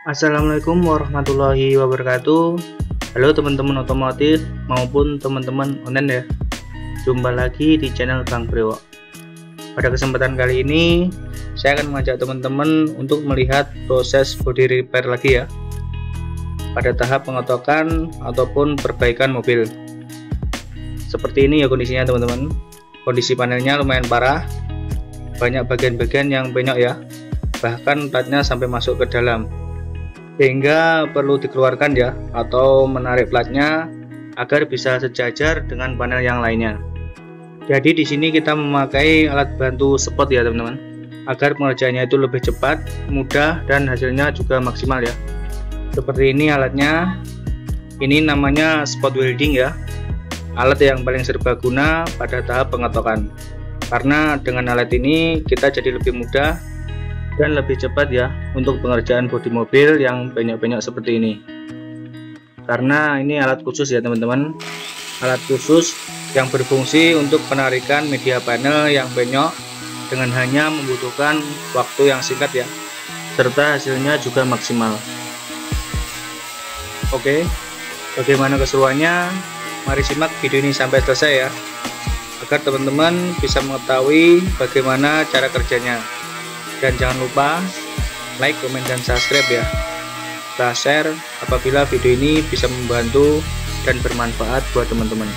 Assalamualaikum warahmatullahi wabarakatuh. Halo teman-teman otomotif maupun teman-teman online ya. Jumpa lagi di channel Bang Brewok. Pada kesempatan kali ini saya akan mengajak teman-teman untuk melihat proses body repair lagi ya, pada tahap pengotokan ataupun perbaikan mobil. Seperti ini ya kondisinya teman-teman. Kondisi panelnya lumayan parah, banyak bagian-bagian yang penyok ya, bahkan platnya sampai masuk ke dalam, sehingga perlu dikeluarkan ya, atau menarik platnya agar bisa sejajar dengan panel yang lainnya. Jadi di sini kita memakai alat bantu spot ya teman-teman, agar pengerjaannya itu lebih cepat, mudah, dan hasilnya juga maksimal ya. Seperti ini alatnya. Ini namanya spot welding ya, alat yang paling serbaguna pada tahap pengotokan, karena dengan alat ini kita jadi lebih mudah dan lebih cepat ya untuk pengerjaan bodi mobil yang penyok-penyok seperti ini. Karena ini alat khusus ya teman-teman, alat khusus yang berfungsi untuk penarikan media panel yang penyok dengan hanya membutuhkan waktu yang singkat ya, serta hasilnya juga maksimal. Oke, bagaimana keseruannya? Mari simak video ini sampai selesai ya, agar teman-teman bisa mengetahui bagaimana cara kerjanya. Dan jangan lupa like, komen, dan subscribe ya. Kita share apabila video ini bisa membantu dan bermanfaat buat teman-teman.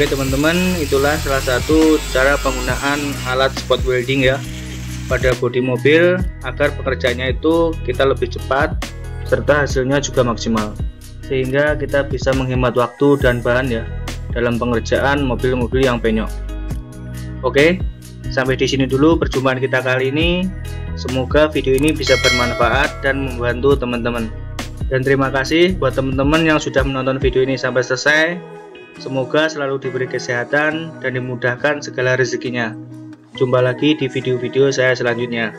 Oke teman-teman, itulah salah satu cara penggunaan alat spot welding ya pada bodi mobil agar pekerjaannya itu kita lebih cepat serta hasilnya juga maksimal, sehingga kita bisa menghemat waktu dan bahan ya dalam pengerjaan mobil-mobil yang penyok. Oke, sampai di sini dulu perjumpaan kita kali ini. Semoga video ini bisa bermanfaat dan membantu teman-teman. Dan terima kasih buat teman-teman yang sudah menonton video ini sampai selesai. Semoga selalu diberi kesehatan dan dimudahkan segala rezekinya. Jumpa lagi di video-video saya selanjutnya.